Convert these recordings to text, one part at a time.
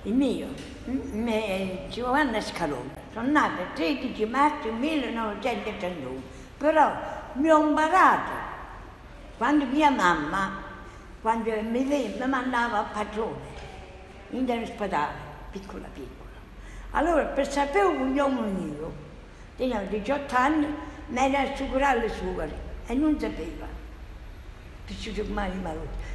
Il mio, Giovanna Scalone. Sono nata il 13 marzo 1931, però mi ho imparato quando mia mamma, quando mi mandava a padrone in ospedale, piccola. Allora, per sapere un cognome mio, tenevo 18 anni, mi era assicurato le suore e non sapeva.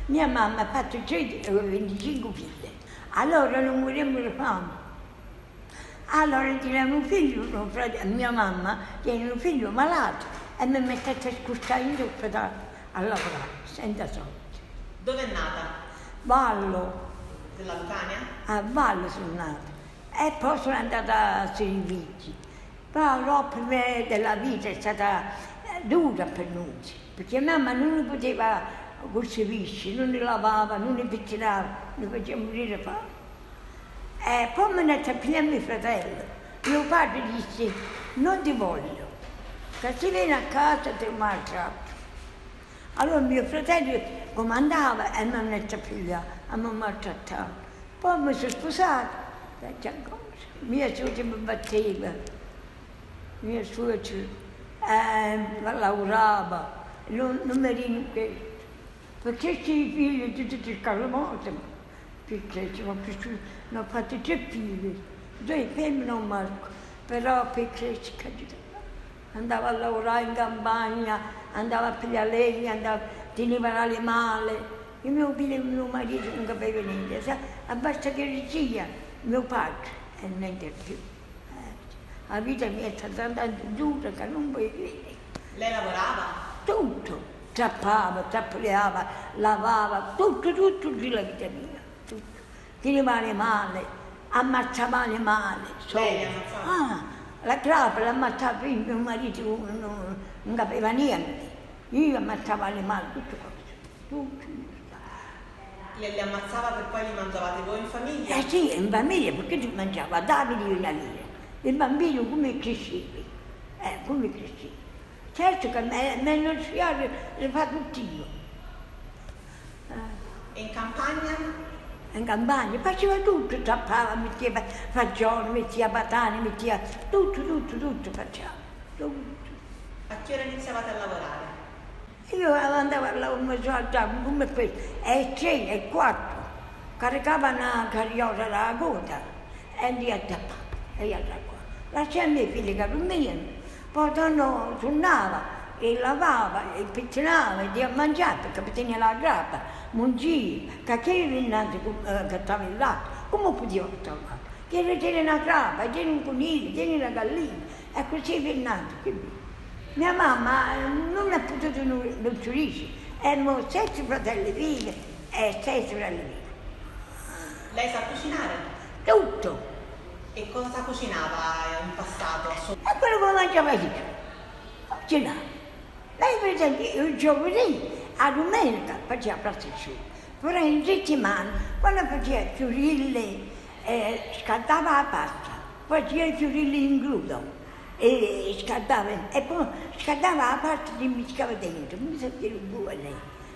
Mia mamma ha fatto 25 figlie, allora non volevamo di fame. Allora teneva un figlio, mia mamma tiene un figlio malato e mi mettete a scustare in ospedale a lavorare, senza soldi. Dove è nata? Vallo. Della Lucania? A Vallo sono nata. E poi sono andata a Servizi. Poi dopo della vita è stata dura per noi, perché mamma non ne poteva cucire, non ne lavava, non ne pettinava, ne faceva morire fame. E poi me ne tappiamo mio fratello. Mio padre disse, non ti voglio, che se vieni a casa ti maltratto. Allora mio fratello comandava e non ne tappiava, a me maltrattava. Poi mi sono sposata. Mia suocera mi batteva, mia suocera lavorava, non mi rinunziava, perché questi figli tutti cercavano morte, perché ci hanno fatto 3 figli, 2 femmine e un maschio, però per crescere andava a lavorare in campagna, andava a pigliare legna, teneva l'animale, e mio marito non capiva niente, basta che sia. Mio padre e niente più. La vita mia è stata andando dura che non puoi credere. Lei lavorava? Tutto. Trappava, trappoleava, lavava, tutto la vita mia. Tutto. Teneva animale, ammazzava animale. Lei ammazzava? La grappa l'ammazzava prima, mio marito non capiva niente. Io ammazzavo animali, tutto questo. Tutto. Li ammazzava per poi li mangiavate voi in famiglia? Sì, in famiglia, perché tu mangiava Davide e una lira. Il bambino come crescevi? Come crescevi? Certo che me non si le fa tutto io. E in campagna? In campagna faceva tutto, trappava, metteva fagioli, metteva patane, metteva tutto faceva. Tutto. A che ora iniziavate a lavorare? Io andavo a lavorare come questo, e 3 e 4, caricava una carriola alla coda e lì a tappare, e io da qua. Lasciava i miei figli che dormivano, poi tornava e lavava e pettinava e dia a mangiare perché teneva la grappa, mungia, che io innanzi che stava il latte, come poteva stare là? Che tiene una grappa, tiene un coniglio, tiene una gallina, e così innanzi. Mia mamma non ha potuto nutrirsi, erano 7 fratelli vivi e 6 sorelle vive. Lei sa cucinare? Tutto. E cosa cucinava in passato? E quello che mangiava io. Cucinava. Lei per esempio il giovedì, a domenica faceva plasticino, però in settimana, quando faceva fiorilli, scattava la pasta, faceva i fiorilli in glutine. E scattava la pasta che mi scava dentro, mi sapeva buone,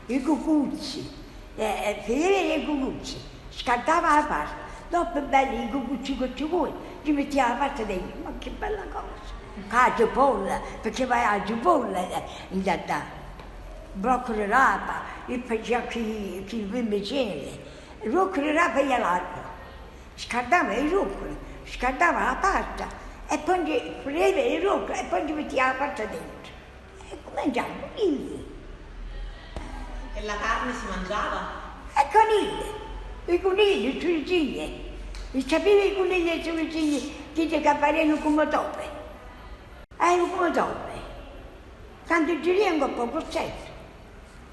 i cucuzzi, fiere e cucuzzi, scattava la pasta, dopo belli i cucuzzi con cipolla, ci metteva la pasta dentro, ma che bella cosa! La cipolla, perché vai alla cipolla in realtà, broccoli rapa, io facevo che il broccoli rapa e l'acqua, scattava i ruccoli, scattava la pasta, e poi prendeva il rocco e poi ci metteva la pasta dentro. E mangiava conigli. E la carne si mangiava? E i conigli, le sorigine. E sapeva i conigli e le sorigine che apparivano come toppe. Come toppe. Quando giriamo un po' processo.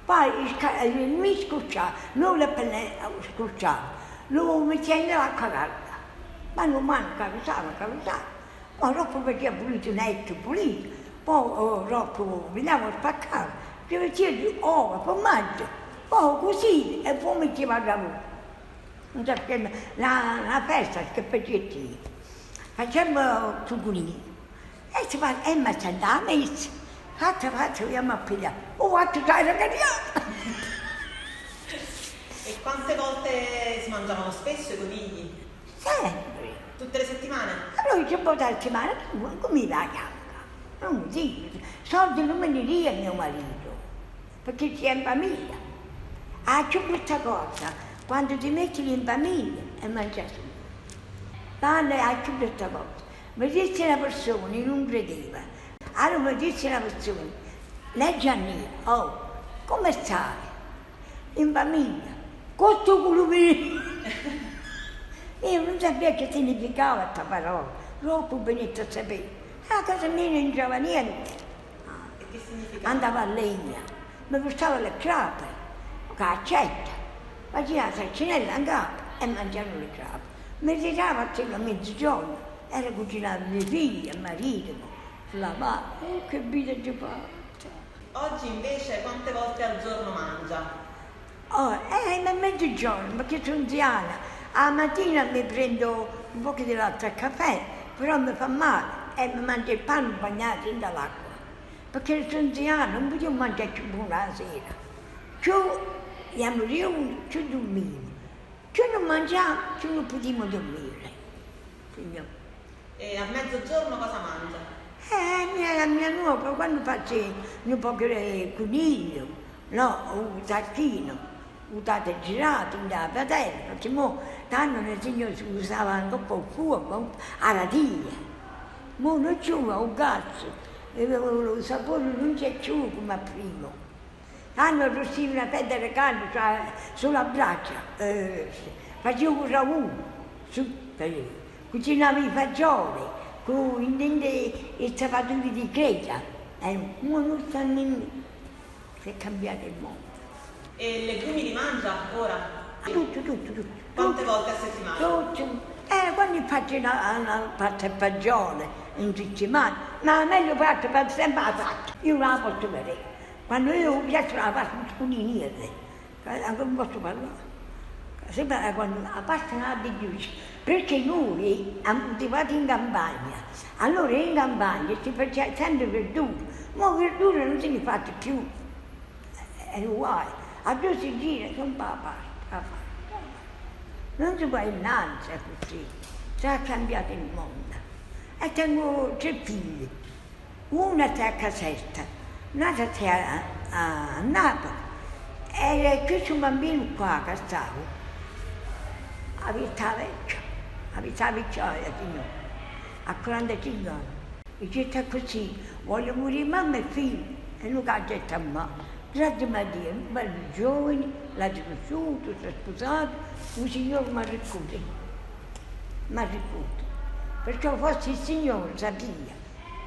Poi mi scocciava, non la pennella scocciava, lo metteva nella cavalca. Ma non manca, cavisava. Poi dopo faceva pulito netto, pulito, poi dopo veniva a spaccare, ci metteva uova, formaggio, poi così e poi metteva a lavoro. Non sappiamo, la festa che facciamo succulini e si fa, ma c'è da messa, faccio, andiamo a pigliare, faccio dai ragazzi! E quante volte si mangiavano spesso i conigli? sempre. Tutte le settimane? Allora dice, poi la settimana, come la chiama? Non sì, soldi non me li dia mio marito, perché c'è in famiglia. Ah, c'è questa cosa, quando ti metti in famiglia e mangi su. Vanno a c'è questa cosa. Mi disse una persona, io non credeva. Allora mi disse una persona, lei Giannino, oh, come stai? In famiglia, con sto culo mio. Io non sapevo che significava questa parola, troppo benito a sapere. A casa mia non c'era niente. E che significa? Andavo a legna, mi portavo le crepe, caccetta, faceva la salcinella in capo e mangiavo le crepe. Mi ritrovavo a mezzogiorno, era cucinato mie figlie, il marito, lavavo, che vita ci fa. Oggi invece quante volte al giorno mangia? Oh, a mezzogiorno, perché sono anziana. A mattina mi prendo un po' di latte al caffè, però mi fa male e mi mangio il pane bagnato dall'acqua. Perché sono anziana, non potevo mangiare più buona la sera. Più andiamo riunioni, più dormiamo. Più non mangiamo, più non potevo dormire. Signore. E a mezzogiorno cosa mangia? La mia nuova, quando faccio un po' di coniglio, no, un tacchino, un tato girato, un padella, perché mo, tanto nel signore si usava anche un po' il fuoco, a ratiglia. Mo non c'è un gas, il sapore non c'è più come prima. Hanno arrostito una fetta di carne sulla braccia, facevo un ragù, cucinavo i fagioli, con i zappatori di creta. Ma non sta nemmeno, si è cambiato il mondo. E legumi li mangia ora? Tutto. Quante volte a settimana? Tutto. Quando faccio una pasta e fagioli in settimana, ma meglio faccio sempre la pasta. Io non la posso vedere. Quando io piace la pasta con i niente, non posso parlare. Sempre quando la pasta non la digiunisce. Perché noi siamo coltivati in campagna. Allora in campagna si faceva sempre verdura. Ma verdura non se ne fa più. È uguale. A due si gira, non fa la pasta. Non si va innanzi così. Si è cambiato il mondo. E tengo 3 figli. Una sta a Caserta, un'altra sta a Napoli. E questo bambino qua che stavo, abitava vecchia, signore, a 45 anni. Dice così, voglio morire mamma e figlio. E lui ha detto a me. Grazie a Dio, un bel giovane, l'ha conosciuto, si è sposato, un signore mi ha raccontato. Perché forse il signore sapeva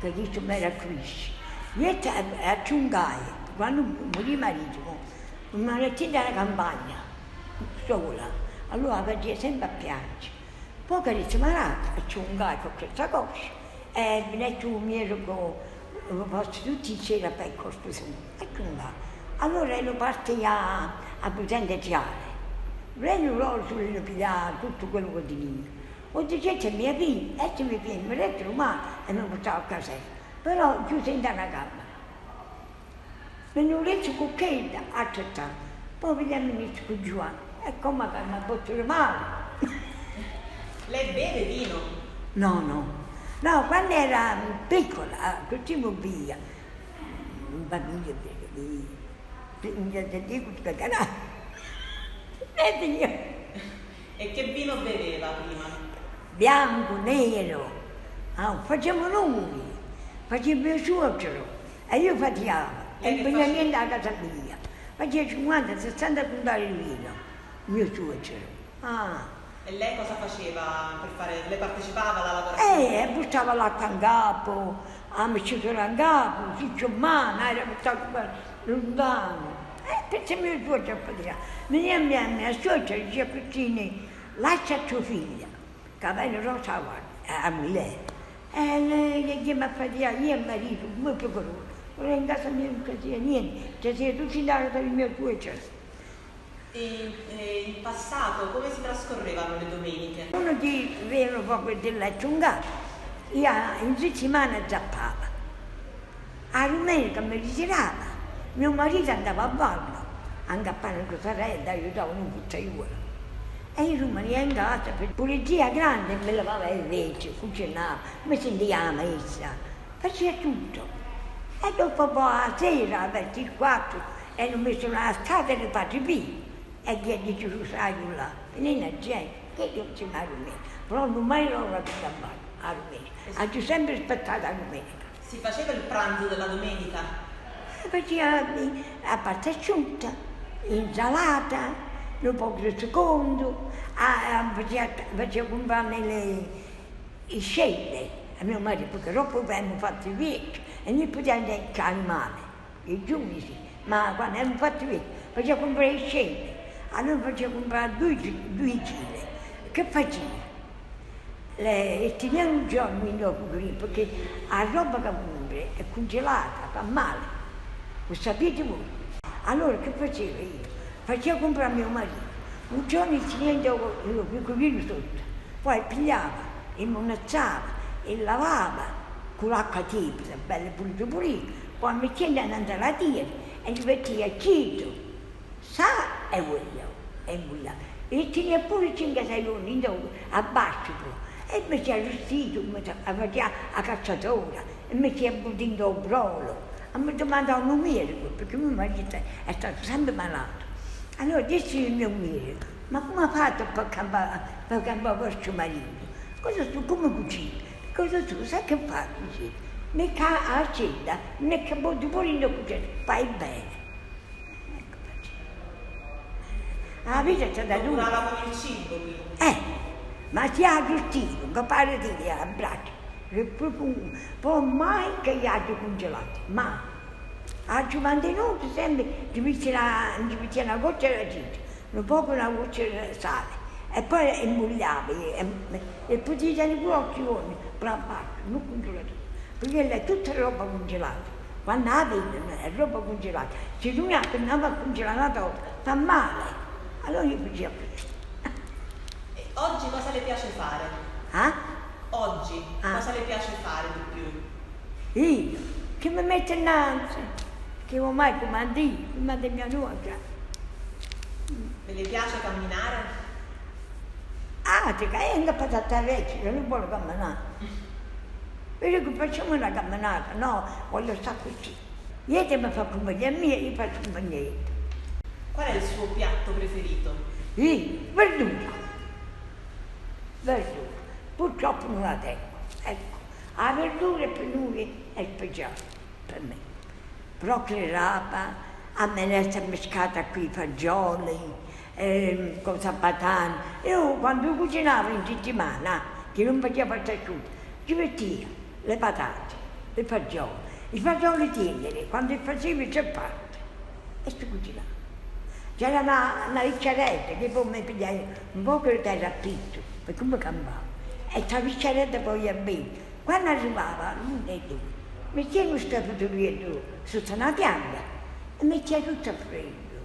che questo mi era Cristo. Io a Ciungaia, quando morì marito, una lettina alla campagna, sola, allora faceva sempre a piangere. Poi che disse, ma a Ciungaia con questa cosa, e mi ha detto un mio con posto tutti c'era per costruzione, a Ciungaia. Allora ero partita a Potente Ciale. Prendo loro sulle pigliare tutto quello che tenivo. Ho detto a mia figlia, e mia figlia mi ha detto male e mi portavo a casa. Però chiuso in una camera. Me ho letto con che accettato. Poi vediamo inizio con Giovanni. E come che mi ha portato male. Lei beve vino? No, quando era piccola, così mi via. Un bambino beve. E che vino beveva prima? Bianco, nero, facciamo noi, facevo il suocero e io faticavo, e non veniva niente a casa mia. Facevo 50-60 puntali di vino, mio suocero. E lei cosa faceva per fare? Lei partecipava alla lavorazione? Buttava l'acqua in capo, a mescicolo in capo, si ciummava, era buttato lontano. Perché mio suocero poteva. Veniva mia suocera e diceva Cristina, lascia tua figlia, capello rosa guarda, a lei. E lei gli mi faceva, io e il marito, come procurore. Ora in casa mia non faceva niente, ci siamo tutti andati per il mio suocero. E in passato come si trascorrevano le domeniche? Uno ti aveva proprio della ciungata, io in settimana zappava. A domenica mi ritirava, mio marito andava a ballo, anche a fare una sorella, aiutava un cucciaiuolo. E io rimanevo in casa, per pulizia grande, mi lavava il vetro, cucinava, mi sentiva la messa, faceva tutto. E dopo un po' a sera, verso il 4, hanno messo una strada del Patripì, e che dice su sai là, e non c'è gente, che non si mai rumeno, però non mai l'ho rapita a rumeno, ha sempre aspettato la domenica. Si faceva il pranzo della domenica? Faceva la pasta asciutta, insalata, un po' di secondo, faceva comprare le scelle a mio marito, perché dopo abbiamo fatto i vecchi e noi potevamo andare al mare, i giorni sì, ma quando abbiamo fatto i vecchi faceva comprare le scelle, allora faceva comprare due chili. Che faceva? E teniamo un giorno in dopo perché la roba che compra è congelata, fa male, lo sapete voi. Allora che facevo io? Facevo comprare a mio marito, un giorno il teniamo il piccolino sotto, poi pigliava, e monazzava, e lavava con l'acqua tiepida, bella pulita, poi metteva davanti alla tia e gli metteva chito, sa e voglio, e mulla. E tenia pure 5-6 giorni in dopo, a basso. E mi si è vestito, faceva a cacciatora, e mi si è buttato il brolo. E mi domandava un medico, perché mio marito è stato sempre malato. Allora disse il mio medico, ma come ha fatto per cambiare vostro marito? Cosa tu, come cucini? Cosa tu, sai che fa così? Mi ca a cena, mi ca botti pure in cucina, fai bene. Ecco, faccio. La vita è stata dura. Lavorava con il cibo, quindi. Ma si ha giustito, che pare di dire a braccio, che profumo, poi mai che gli hagi congelati, mai. Hagi mantenuto sempre, ci metteva una goccia di aceto, un po' una goccia di sale, e poi imbugliava, e potevi tenere pure occhioni, per la parte, non congelato, perché è tutta roba congelata. Quando la vedono è roba congelata, se lui ha tornato a congelare una torta, fa male. Allora io facevo così. Oggi cosa le piace fare? Oggi cosa le piace fare di più? Io, che mi metto innanzi, che ormai comando mia nuora. E le piace camminare? Perché è una patata vecchia, non vuole camminare. Vedi che facciamo una camminata, no, voglio stare così. Niente mi fa compagnia mia, io faccio compagnia. Qual è il suo piatto preferito? Io, verdura. Purtroppo non la tengo, ecco, la verdura per noi è speciale, per me. Broccoli rapa, a menestra mescata qui, fagioli, cosa patata. Io quando cucinavo in settimana, che non faceva asciutto, ci mettevo le patate, le fagioli, i fagioli teneri, quando li facevo c'è parte, e si cucinava. C'era una ricciaretta che poi mi pigliava un po' che era appitto, per come cambiava. E questa ricciaretta poi a bere. Quando arrivava l'uno e due, metteva questa fotografia sotto una pianta e metteva tutto a freddo.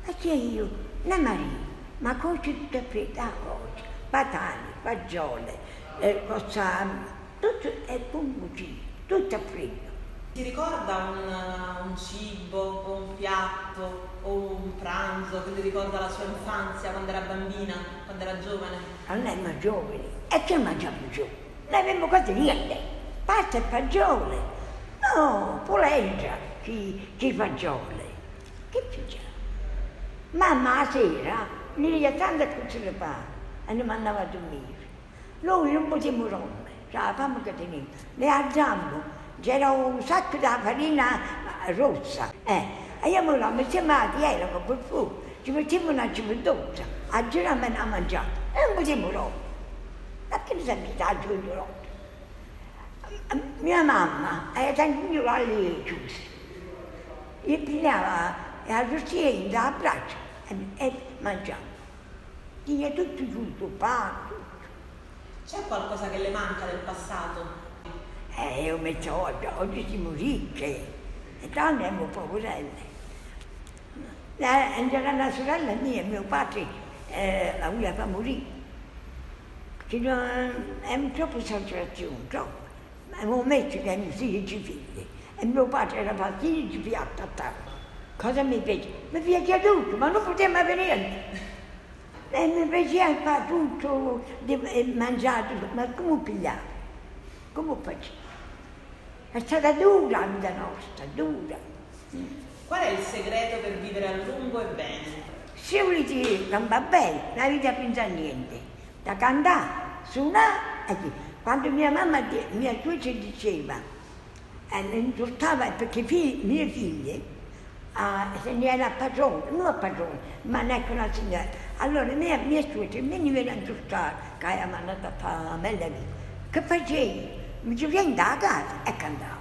Perché io, la Maria, ma cosa tutto a freddo? Oggi, patate, fagiole, tutto è così, tutto a freddo. Si ricorda un cibo o un piatto o un pranzo che le ricorda la sua infanzia quando era bambina, quando era giovane? Non erano giovani, e che mangiamo giù? Non avevamo quasi niente, pasta e fagiole, no, polenta, che fagiole, che facciamo? Mamma la sera ne aveva tante cose da fare e ne mandava a dormire. Noi non potevamo rompere, cioè la fame che tenevo, le alzammo. C'era un sacco di farina rossa, e io la mettiamo a dieta per fuoco, ci mettiamo una cipollozza, a girare e a mangiare, e non potevamo rompere. Perché ne sapete a girare? Mia mamma aveva tanti le chiuse, e pigliava la rostiera da braccia e mangiava. Tinha tutto giusto, pane, tutto. C'è qualcosa che le manca del passato? Io metto oggi siamo ricche, e donne siamo poverelle. C'era una sorella mia, mio padre, la voleva far morire, che è troppo saturazione, troppo. Avevo messo che erano 16 figli, e mio padre era fatto 16 piatti a tavola. Cosa mi fece? Mi fece tutto, ma non poteva avere niente. E mi piaceva fare tutto, mangiare, ma come pigliare? Come facevo? È stata dura la vita nostra, dura. Qual è il segreto per vivere a lungo e bene? Se volete cantare bene, la vita pensa a niente. Da cantare, suonare, quando mia mamma, mia suocera diceva, insultava perché mie figlie se ne era a padrone, non a padrone, ma neanche una signora. Allora mia suocera mi veniva a insultare, che aveva mandato a fare bella vita. Che facevi? Mi dice, vieni da casa e cantavo.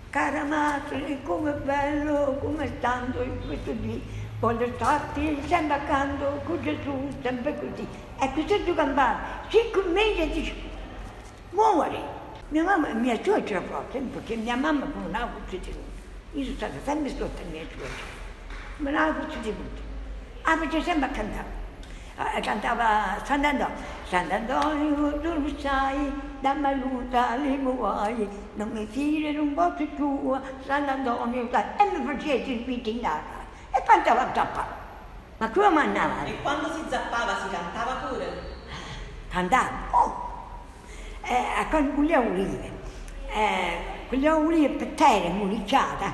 Cara madre, com'è bello, come stando in questo dì, voglio starti sempre accanto con Gesù, sempre così. E così tu cantavi, 5 mesi di muori. Mia mamma, mia suocera forse, perché mia mamma non ha costituito. Io sono stata sempre sotto mia suocera, non ha costituito. Faceva sempre a cantare. Cantava Sant'Antonio, tu lo sai, da maluta le muoia, non mi file un po' tua, Sant'Antonio, dai. E mi faceva i serviti in casa e cantava a zappare. Ma come mandava? E quando si zappava si cantava pure? Cantava, con le olive. Con le olive per terra, municciata,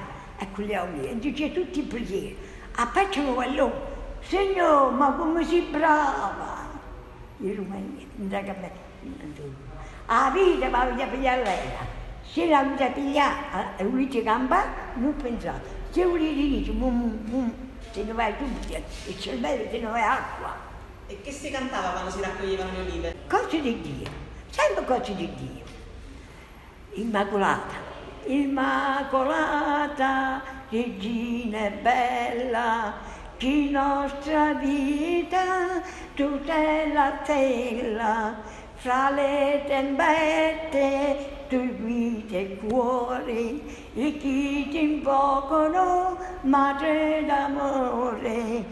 con le olive. E dice tutti i preghieri. Appacciano quello. Signor, ma come sei brava! I rumeni, non sa che me. La vita mi avete pigliato lei. Se l'avete pigliata, volete campare, non pensate. Se volete dire, se ne vai tutti, il cervello se ne vai acqua. E che si cantava quando si raccoglievano le olive? Cose di Dio, sempre cose di Dio. Immacolata, Immacolata, Regina bella, che nostra vita tutela tela, fra le tempeste tu guidi il cuore, e chi ti invocano, madre d'amore.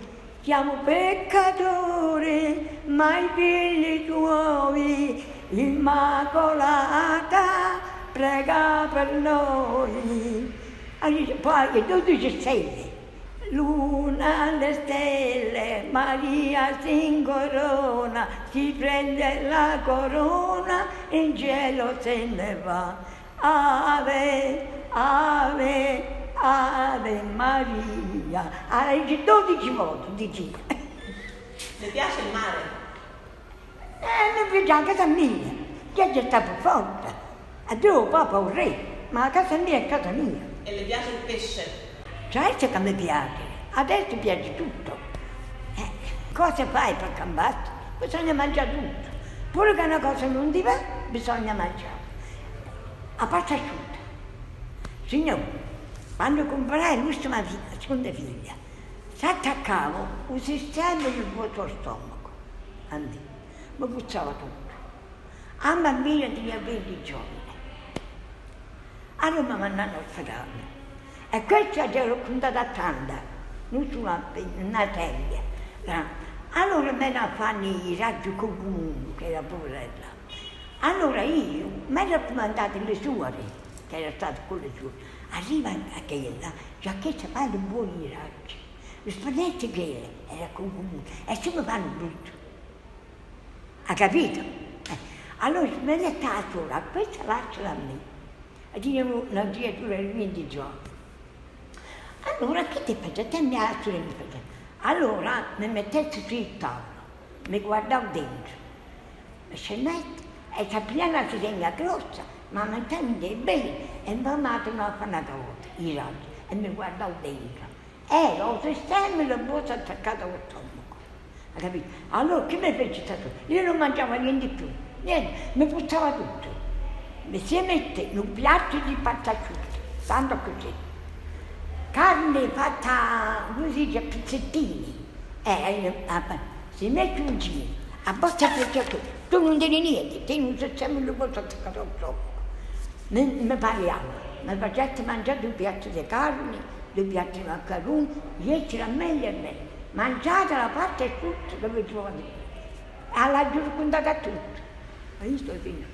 Siamo peccatori, ma i figli tuoi, Immacolata, prega per noi. Poi le 12 stelle. Luna alle stelle, Maria si incorona, si prende la corona, in cielo se ne va. Ave, ave, ave Maria. Allora dice 12 volte, dice. Le piace il mare? Mi piace a casa mia, che è stato forte. A Dio, papà, un re, ma a casa mia è casa mia. E le piace il pesce? Certo che mi piace, adesso piace tutto. Cosa fai per cambiarti? Bisogna mangiare tutto. Pure che una cosa non ti va, bisogna mangiare. A parte asciutta. Signore, quando comprai l'ultima figlia, la seconda figlia, si attaccava un sistema del vostro stomaco. Mi puzzava tutto. A bambina di 20 giorni. Allora mi mandano all'ospedale. E questa ci ho raccontato a tanta, non su una teglia. Allora me ne fanno i raggi comuni, che era poverella. Allora io mi ero raccomandato le suore, che era stato con le suore. Arriva a quella, già che si fanno buoni i raggi. Rispondete che era comune, e se mi fanno brutto. Ha capito? Allora me ne sta sola, questa lasciala a me. E dicevo una creatura di 20 giorni. Allora che ti faccio? Te mi alzo e mi faccio. Allora mi mettessi sul tavolo, mi guardavo dentro, mi scendette e sappiamo si segna grossa, ma mi tende bene e mi ha dato una fanata i raggi e mi guardavo dentro. Era un sistema e la bocca attaccata al stomaco, hai capito? Allora che mi fece stato? Io non mangiavo niente più, niente, mi puzzava tutto. Mi si mette in un piatto di patatacciuto, tanto così. Carne fatta, come si dice, a pezzettini. Si mette un giro, a bosta pezzetto, tu non devi niente, te non sei sempre lo posso attaccare al stomaco. Mi parliamo, mi facete mangiare 2 piatti di carne, 2 piatti di macaroni, 10 la meglio e meglio. Mangiate la parte e tutto, dove trovate. Alla giornata a tutto. Ma io sto fino.